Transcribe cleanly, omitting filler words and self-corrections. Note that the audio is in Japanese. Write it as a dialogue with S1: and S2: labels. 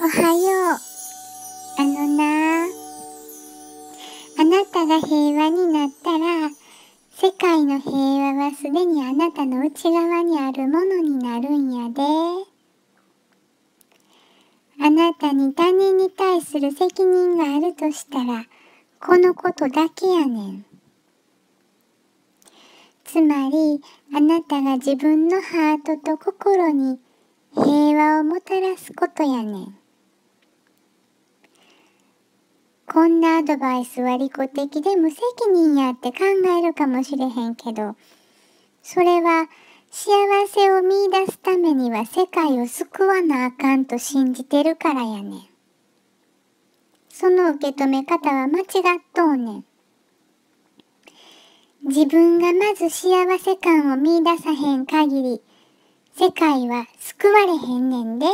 S1: おはよう。あなたが平和になったら、世界の平和はすでにあなたの内側にあるものになるんやで。あなたに他人に対する責任があるとしたら、このことだけやねん。つまり、あなたが自分のハートと心に平和をもたらすことやねん。こんなアドバイスは利己的で無責任やって考えるかもしれへんけど、それは幸せを見出すためには世界を救わなあかんと信じてるからやねん。その受け止め方は間違っとうねん。自分がまず幸せ感を見出さへん限り、世界は救われへんねんで。